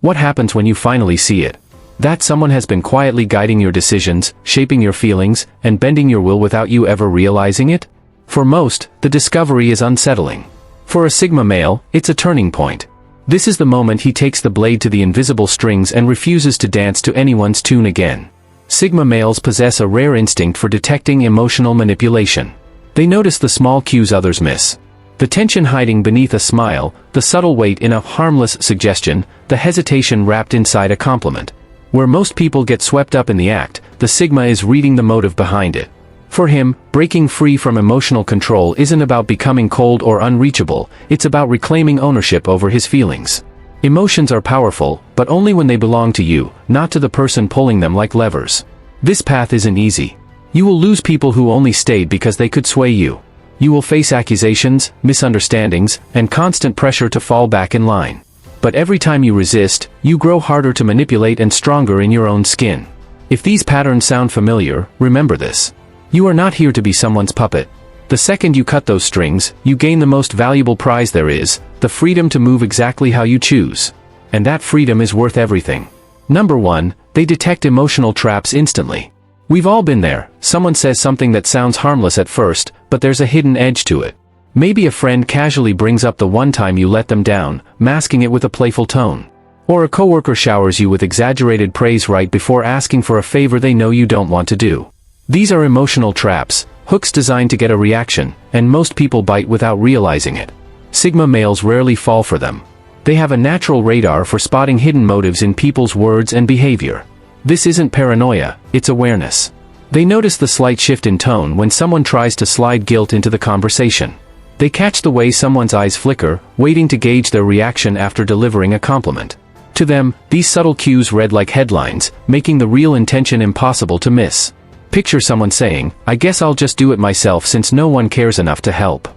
What happens when you finally see it? That someone has been quietly guiding your decisions, shaping your feelings, and bending your will without you ever realizing it? For most, the discovery is unsettling. For a Sigma male, it's a turning point. This is the moment he takes the blade to the invisible strings and refuses to dance to anyone's tune again. Sigma males possess a rare instinct for detecting emotional manipulation. They notice the small cues others miss. The tension hiding beneath a smile, the subtle weight in a harmless suggestion, the hesitation wrapped inside a compliment. Where most people get swept up in the act, the Sigma is reading the motive behind it. For him, breaking free from emotional control isn't about becoming cold or unreachable, it's about reclaiming ownership over his feelings. Emotions are powerful, but only when they belong to you, not to the person pulling them like levers. This path isn't easy. You will lose people who only stayed because they could sway you. You will face accusations, misunderstandings, and constant pressure to fall back in line. But every time you resist, you grow harder to manipulate and stronger in your own skin. If these patterns sound familiar, remember this. You are not here to be someone's puppet. The second you cut those strings, you gain the most valuable prize there is, the freedom to move exactly how you choose. And that freedom is worth everything. Number 1, they detect emotional traps instantly. We've all been there. Someone says something that sounds harmless at first, but there's a hidden edge to it. Maybe a friend casually brings up the one time you let them down, masking it with a playful tone. Or a coworker showers you with exaggerated praise right before asking for a favor they know you don't want to do. These are emotional traps, hooks designed to get a reaction, and most people bite without realizing it. Sigma males rarely fall for them. They have a natural radar for spotting hidden motives in people's words and behavior. This isn't paranoia, it's awareness. They notice the slight shift in tone when someone tries to slide guilt into the conversation. They catch the way someone's eyes flicker, waiting to gauge their reaction after delivering a compliment. To them, these subtle cues read like headlines, making the real intention impossible to miss. Picture someone saying, "I guess I'll just do it myself since no one cares enough to help."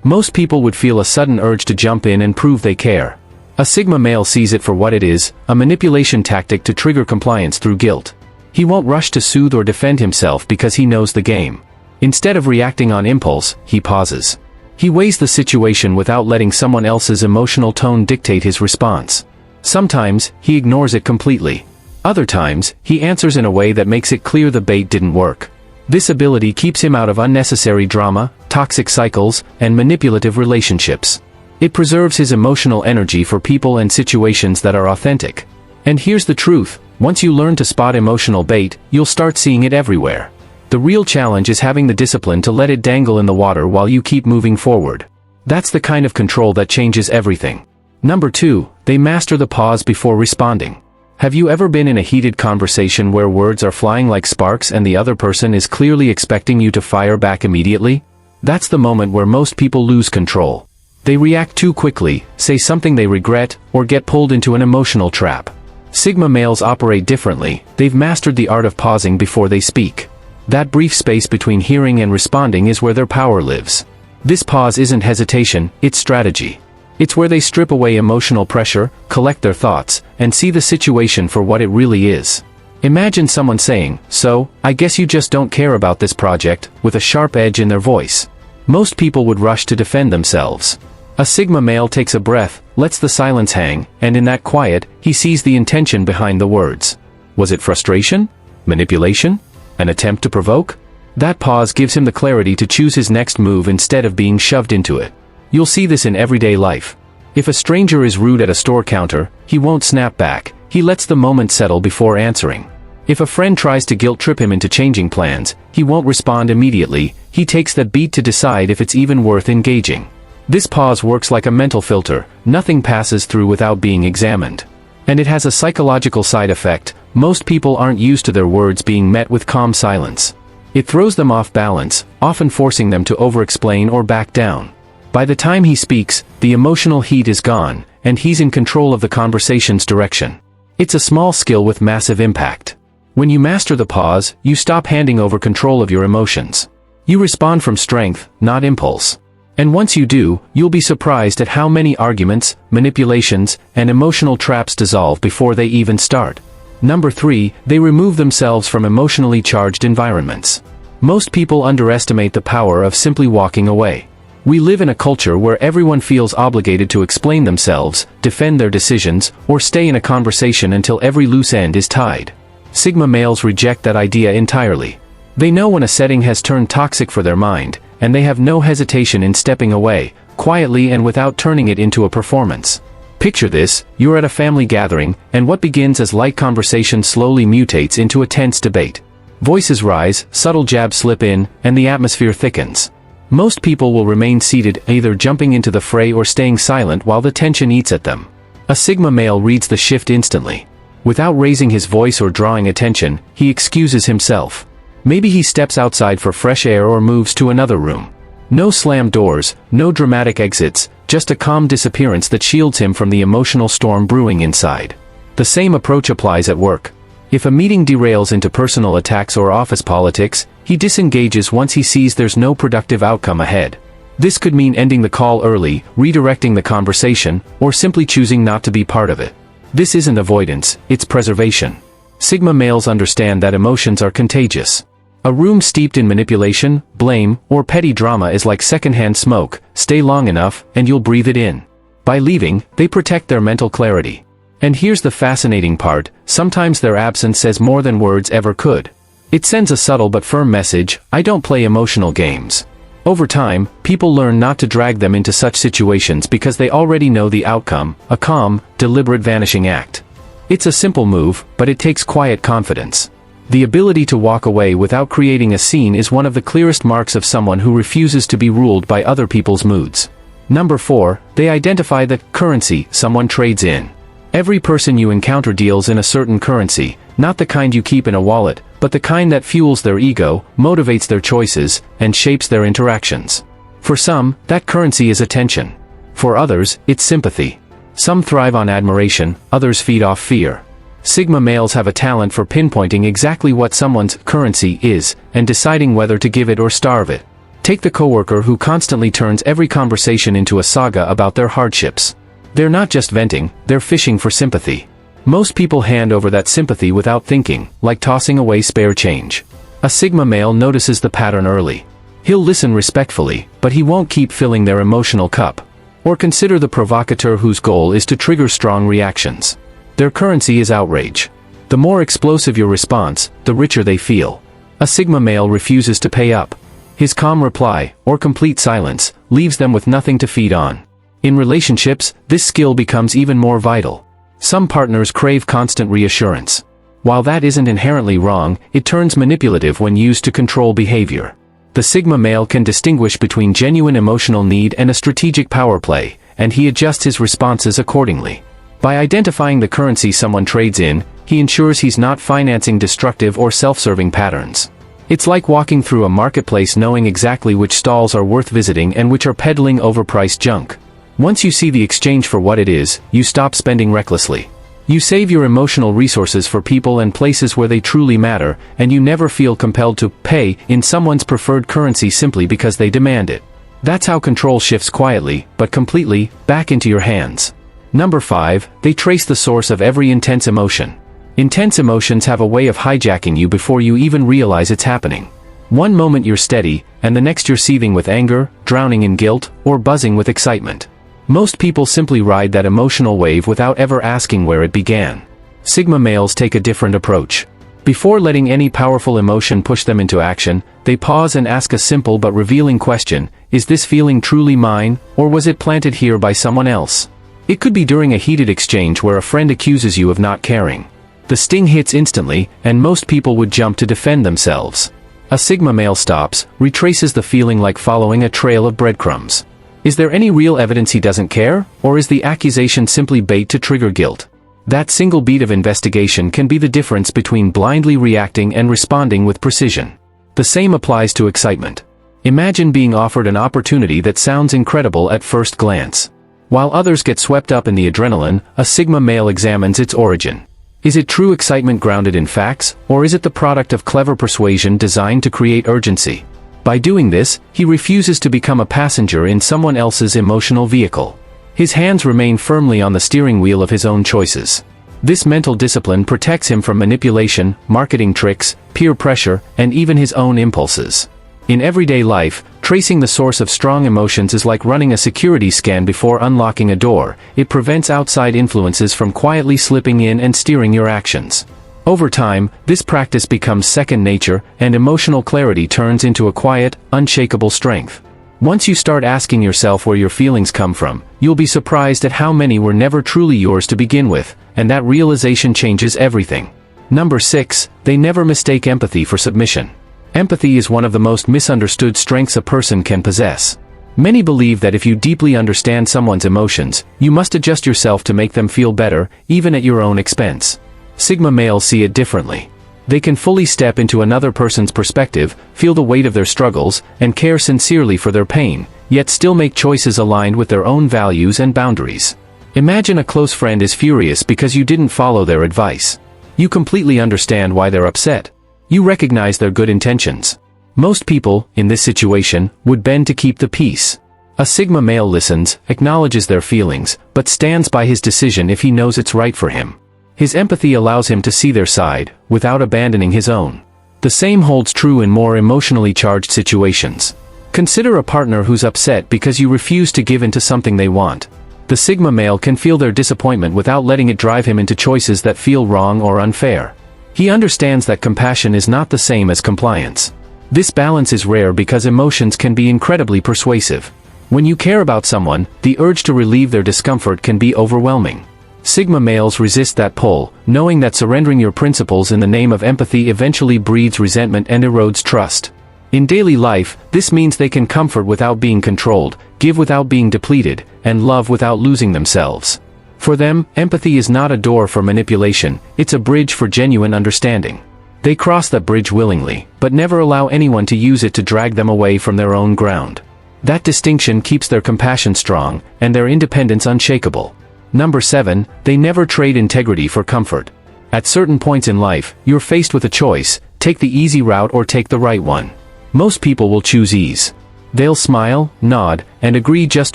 Most people would feel a sudden urge to jump in and prove they care. A Sigma male sees it for what it is, a manipulation tactic to trigger compliance through guilt. He won't rush to soothe or defend himself because he knows the game. Instead of reacting on impulse, he pauses. He weighs the situation without letting someone else's emotional tone dictate his response. Sometimes, he ignores it completely. Other times, he answers in a way that makes it clear the bait didn't work. This ability keeps him out of unnecessary drama, toxic cycles, and manipulative relationships. It preserves his emotional energy for people and situations that are authentic. And here's the truth, once you learn to spot emotional bait, you'll start seeing it everywhere. The real challenge is having the discipline to let it dangle in the water while you keep moving forward. That's the kind of control that changes everything. Number 2, they master the pause before responding. Have you ever been in a heated conversation where words are flying like sparks and the other person is clearly expecting you to fire back immediately? That's the moment where most people lose control. They react too quickly, say something they regret, or get pulled into an emotional trap. Sigma males operate differently, they've mastered the art of pausing before they speak. That brief space between hearing and responding is where their power lives. This pause isn't hesitation, it's strategy. It's where they strip away emotional pressure, collect their thoughts, and see the situation for what it really is. Imagine someone saying, "So, I guess you just don't care about this project," with a sharp edge in their voice. Most people would rush to defend themselves. A Sigma male takes a breath, lets the silence hang, and in that quiet, he sees the intention behind the words. Was it frustration? Manipulation? An attempt to provoke? That pause gives him the clarity to choose his next move instead of being shoved into it. You'll see this in everyday life. If a stranger is rude at a store counter, he won't snap back, he lets the moment settle before answering. If a friend tries to guilt trip him into changing plans, he won't respond immediately, he takes that beat to decide if it's even worth engaging. This pause works like a mental filter, nothing passes through without being examined. And it has a psychological side effect, most people aren't used to their words being met with calm silence. It throws them off balance, often forcing them to over-explain or back down. By the time he speaks, the emotional heat is gone, and he's in control of the conversation's direction. It's a small skill with massive impact. When you master the pause, you stop handing over control of your emotions. You respond from strength, not impulse. And once you do, you'll be surprised at how many arguments, manipulations, and emotional traps dissolve before they even start. Number 3, they remove themselves from emotionally charged environments. Most people underestimate the power of simply walking away. We live in a culture where everyone feels obligated to explain themselves, defend their decisions, or stay in a conversation until every loose end is tied. Sigma males reject that idea entirely. They know when a setting has turned toxic for their mind, and they have no hesitation in stepping away, quietly and without turning it into a performance. Picture this: you're at a family gathering, and what begins as light conversation slowly mutates into a tense debate. Voices rise, subtle jabs slip in, and the atmosphere thickens. Most people will remain seated, either jumping into the fray or staying silent while the tension eats at them. A Sigma male reads the shift instantly. Without raising his voice or drawing attention, he excuses himself. Maybe he steps outside for fresh air or moves to another room. No slammed doors, no dramatic exits, just a calm disappearance that shields him from the emotional storm brewing inside. The same approach applies at work. If a meeting derails into personal attacks or office politics, he disengages once he sees there's no productive outcome ahead. This could mean ending the call early, redirecting the conversation, or simply choosing not to be part of it. This isn't avoidance, it's preservation. Sigma males understand that emotions are contagious. A room steeped in manipulation, blame, or petty drama is like secondhand smoke. Stay long enough, and you'll breathe it in. By leaving, they protect their mental clarity. And here's the fascinating part: sometimes their absence says more than words ever could. It sends a subtle but firm message: I don't play emotional games. Over time, people learn not to drag them into such situations because they already know the outcome: a calm, deliberate vanishing act. It's a simple move, but it takes quiet confidence. The ability to walk away without creating a scene is one of the clearest marks of someone who refuses to be ruled by other people's moods. Number 4, they identify the currency someone trades in. Every person you encounter deals in a certain currency, not the kind you keep in a wallet, but the kind that fuels their ego, motivates their choices, and shapes their interactions. For some, that currency is attention. For others, it's sympathy. Some thrive on admiration, others feed off fear. Sigma males have a talent for pinpointing exactly what someone's currency is, and deciding whether to give it or starve it. Take the coworker who constantly turns every conversation into a saga about their hardships. They're not just venting, they're fishing for sympathy. Most people hand over that sympathy without thinking, like tossing away spare change. A Sigma male notices the pattern early. He'll listen respectfully, but he won't keep filling their emotional cup. Or consider the provocateur whose goal is to trigger strong reactions. Their currency is outrage. The more explosive your response, the richer they feel. A Sigma male refuses to pay up. His calm reply, or complete silence, leaves them with nothing to feed on. In relationships, this skill becomes even more vital. Some partners crave constant reassurance. While that isn't inherently wrong, it turns manipulative when used to control behavior. The Sigma male can distinguish between genuine emotional need and a strategic power play, and he adjusts his responses accordingly. By identifying the currency someone trades in, he ensures he's not financing destructive or self-serving patterns. It's like walking through a marketplace knowing exactly which stalls are worth visiting and which are peddling overpriced junk. Once you see the exchange for what it is, you stop spending recklessly. You save your emotional resources for people and places where they truly matter, and you never feel compelled to pay in someone's preferred currency simply because they demand it. That's how control shifts quietly, but completely, back into your hands. Number 5, they trace the source of every intense emotion. Intense emotions have a way of hijacking you before you even realize it's happening. One moment you're steady, and the next you're seething with anger, drowning in guilt, or buzzing with excitement. Most people simply ride that emotional wave without ever asking where it began. Sigma males take a different approach. Before letting any powerful emotion push them into action, they pause and ask a simple but revealing question: is this feeling truly mine, or was it planted here by someone else? It could be during a heated exchange where a friend accuses you of not caring. The sting hits instantly, and most people would jump to defend themselves. A Sigma male stops, retraces the feeling like following a trail of breadcrumbs. Is there any real evidence he doesn't care, or is the accusation simply bait to trigger guilt? That single beat of investigation can be the difference between blindly reacting and responding with precision. The same applies to excitement. Imagine being offered an opportunity that sounds incredible at first glance. While others get swept up in the adrenaline, a Sigma male examines its origin. Is it true excitement grounded in facts, or is it the product of clever persuasion designed to create urgency? By doing this, he refuses to become a passenger in someone else's emotional vehicle. His hands remain firmly on the steering wheel of his own choices. This mental discipline protects him from manipulation, marketing tricks, peer pressure, and even his own impulses. In everyday life, Tracing the source of strong emotions is like running a security scan before unlocking a door. It prevents outside influences from quietly slipping in and steering your actions. Over time, this practice becomes second nature, and emotional clarity turns into a quiet, unshakable strength. Once you start asking yourself where your feelings come from, you'll be surprised at how many were never truly yours to begin with, and that realization changes everything. Number 6, they never mistake empathy for submission. Empathy is one of the most misunderstood strengths a person can possess. Many believe that if you deeply understand someone's emotions, you must adjust yourself to make them feel better, even at your own expense. Sigma males see it differently. They can fully step into another person's perspective, feel the weight of their struggles, and care sincerely for their pain, yet still make choices aligned with their own values and boundaries. Imagine a close friend is furious because you didn't follow their advice. You completely understand why they're upset. You recognize their good intentions. Most people, in this situation, would bend to keep the peace. A Sigma male listens, acknowledges their feelings, but stands by his decision if he knows it's right for him. His empathy allows him to see their side, without abandoning his own. The same holds true in more emotionally charged situations. Consider a partner who's upset because you refuse to give in to something they want. The Sigma male can feel their disappointment without letting it drive him into choices that feel wrong or unfair. He understands that compassion is not the same as compliance. This balance is rare because emotions can be incredibly persuasive. When you care about someone, the urge to relieve their discomfort can be overwhelming. Sigma males resist that pull, knowing that surrendering your principles in the name of empathy eventually breeds resentment and erodes trust. In daily life, this means they can comfort without being controlled, give without being depleted, and love without losing themselves. For them, empathy is not a door for manipulation, it's a bridge for genuine understanding. They cross that bridge willingly, but never allow anyone to use it to drag them away from their own ground. That distinction keeps their compassion strong, and their independence unshakable. Number 7, they never trade integrity for comfort. At certain points in life, you're faced with a choice: take the easy route or take the right one. Most people will choose ease. They'll smile, nod, and agree just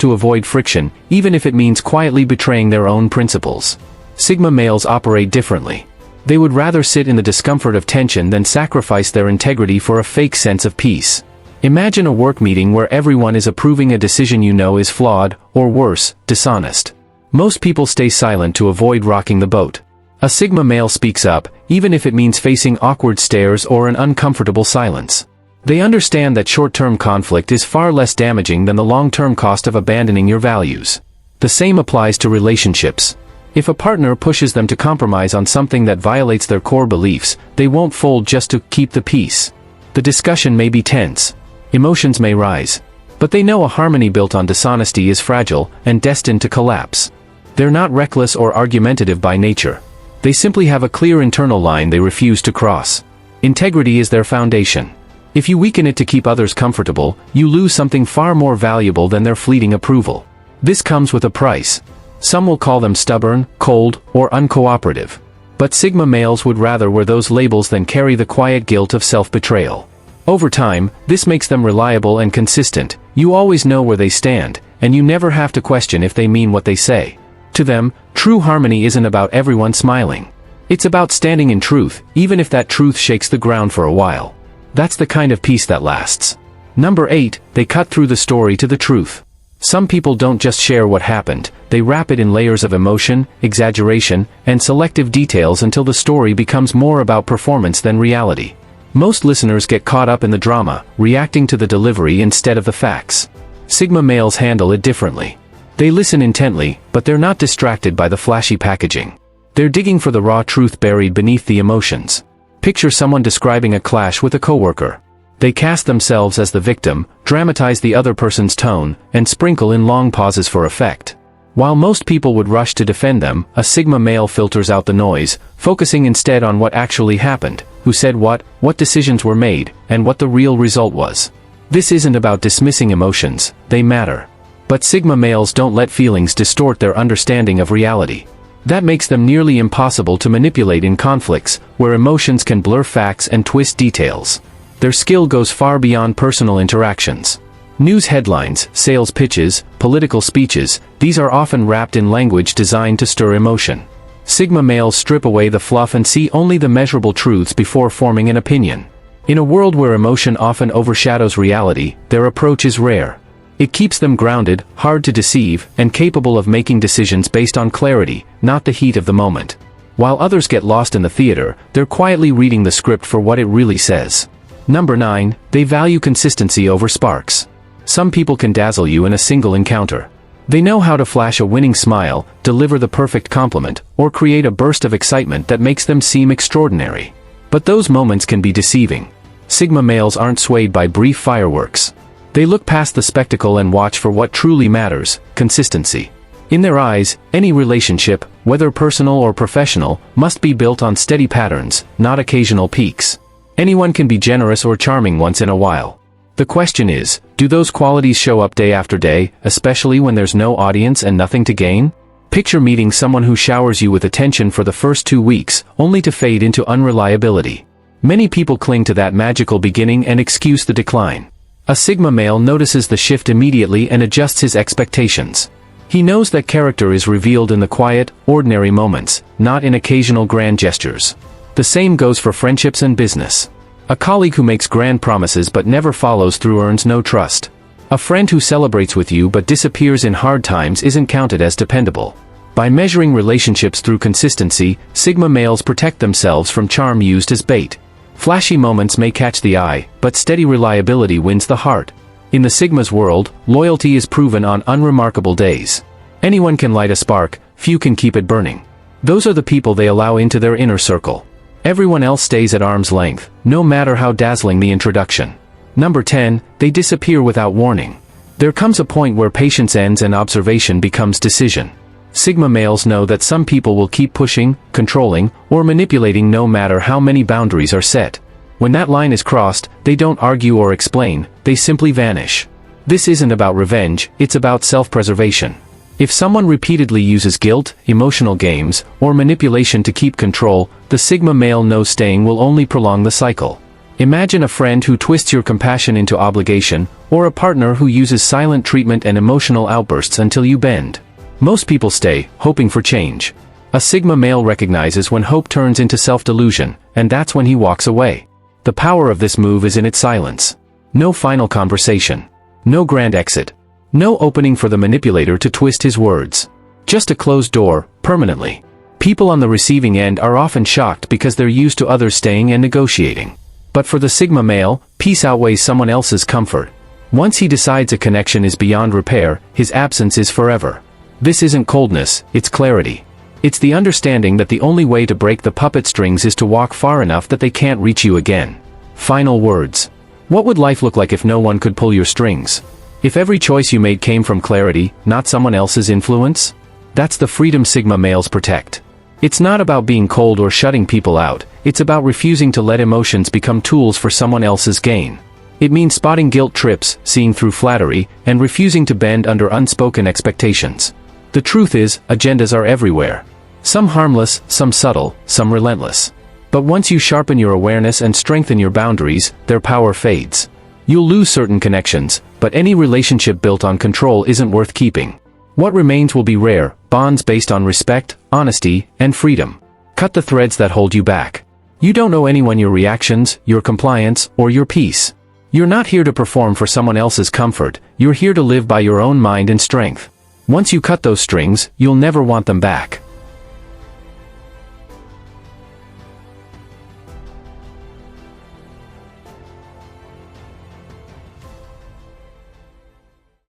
to avoid friction, even if it means quietly betraying their own principles. Sigma males operate differently. They would rather sit in the discomfort of tension than sacrifice their integrity for a fake sense of peace. Imagine a work meeting where everyone is approving a decision you know is flawed, or worse, dishonest. Most people stay silent to avoid rocking the boat. A Sigma male speaks up, even if it means facing awkward stares or an uncomfortable silence. They understand that short-term conflict is far less damaging than the long-term cost of abandoning your values. The same applies to relationships. If a partner pushes them to compromise on something that violates their core beliefs, they won't fold just to keep the peace. The discussion may be tense. Emotions may rise. But they know a harmony built on dishonesty is fragile and destined to collapse. They're not reckless or argumentative by nature. They simply have a clear internal line they refuse to cross. Integrity is their foundation. If you weaken it to keep others comfortable, you lose something far more valuable than their fleeting approval. This comes with a price. Some will call them stubborn, cold, or uncooperative. But Sigma males would rather wear those labels than carry the quiet guilt of self-betrayal. Over time, this makes them reliable and consistent. You always know where they stand, and you never have to question if they mean what they say. To them, true harmony isn't about everyone smiling. It's about standing in truth, even if that truth shakes the ground for a while. That's the kind of peace that lasts. Number 8, they cut through the story to the truth. Some people don't just share what happened, they wrap it in layers of emotion, exaggeration, and selective details until the story becomes more about performance than reality. Most listeners get caught up in the drama, reacting to the delivery instead of the facts. Sigma males handle it differently. They listen intently, but they're not distracted by the flashy packaging. They're digging for the raw truth buried beneath the emotions. Picture someone describing a clash with a coworker. They cast themselves as the victim, dramatize the other person's tone, and sprinkle in long pauses for effect. While most people would rush to defend them, a Sigma male filters out the noise, focusing instead on what actually happened, who said what decisions were made, and what the real result was. This isn't about dismissing emotions, they matter. But Sigma males don't let feelings distort their understanding of reality. That makes them nearly impossible to manipulate in conflicts, where emotions can blur facts and twist details. Their skill goes far beyond personal interactions. News headlines, sales pitches, political speeches, these are often wrapped in language designed to stir emotion. Sigma males strip away the fluff and see only the measurable truths before forming an opinion. In a world where emotion often overshadows reality, their approach is rare. It keeps them grounded, hard to deceive, and capable of making decisions based on clarity, not the heat of the moment. While others get lost in the theater, they're quietly reading the script for what it really says. Number 9, they value consistency over sparks. Some people can dazzle you in a single encounter. They know how to flash a winning smile, deliver the perfect compliment, or create a burst of excitement that makes them seem extraordinary. But those moments can be deceiving. Sigma males aren't swayed by brief fireworks. They look past the spectacle and watch for what truly matters: consistency. In their eyes, any relationship, whether personal or professional, must be built on steady patterns, not occasional peaks. Anyone can be generous or charming once in a while. The question is, do those qualities show up day after day, especially when there's no audience and nothing to gain? Picture meeting someone who showers you with attention for the first 2 weeks, only to fade into unreliability. Many people cling to that magical beginning and excuse the decline. A Sigma male notices the shift immediately and adjusts his expectations. He knows that character is revealed in the quiet, ordinary moments, not in occasional grand gestures. The same goes for friendships and business. A colleague who makes grand promises but never follows through earns no trust. A friend who celebrates with you but disappears in hard times isn't counted as dependable. By measuring relationships through consistency, Sigma males protect themselves from charm used as bait. Flashy moments may catch the eye, but steady reliability wins the heart. In the Sigma's world, loyalty is proven on unremarkable days. Anyone can light a spark, few can keep it burning. Those are the people they allow into their inner circle. Everyone else stays at arm's length, no matter how dazzling the introduction. Number 10, they disappear without warning. There comes a point where patience ends and observation becomes decision. Sigma males know that some people will keep pushing, controlling, or manipulating no matter how many boundaries are set. When that line is crossed, they don't argue or explain, they simply vanish. This isn't about revenge, it's about self-preservation. If someone repeatedly uses guilt, emotional games, or manipulation to keep control, the Sigma male knows staying will only prolong the cycle. Imagine a friend who twists your compassion into obligation, or a partner who uses silent treatment and emotional outbursts until you bend. Most people stay, hoping for change. A Sigma male recognizes when hope turns into self-delusion, and that's when he walks away. The power of this move is in its silence. No final conversation. No grand exit. No opening for the manipulator to twist his words. Just a closed door, permanently. People on the receiving end are often shocked because they're used to others staying and negotiating. But for the Sigma male, peace outweighs someone else's comfort. Once he decides a connection is beyond repair, his absence is forever. This isn't coldness, it's clarity. It's the understanding that the only way to break the puppet strings is to walk far enough that they can't reach you again. Final words. What would life look like if no one could pull your strings? If every choice you made came from clarity, not someone else's influence? That's the freedom Sigma males protect. It's not about being cold or shutting people out, it's about refusing to let emotions become tools for someone else's gain. It means spotting guilt trips, seeing through flattery, and refusing to bend under unspoken expectations. The truth is, agendas are everywhere. Some harmless, some subtle, some relentless. But once you sharpen your awareness and strengthen your boundaries, their power fades. You'll lose certain connections, but any relationship built on control isn't worth keeping. What remains will be rare, bonds based on respect, honesty, and freedom. Cut the threads that hold you back. You don't owe anyone your reactions, your compliance, or your peace. You're not here to perform for someone else's comfort, you're here to live by your own mind and strength. Once you cut those strings, you'll never want them back.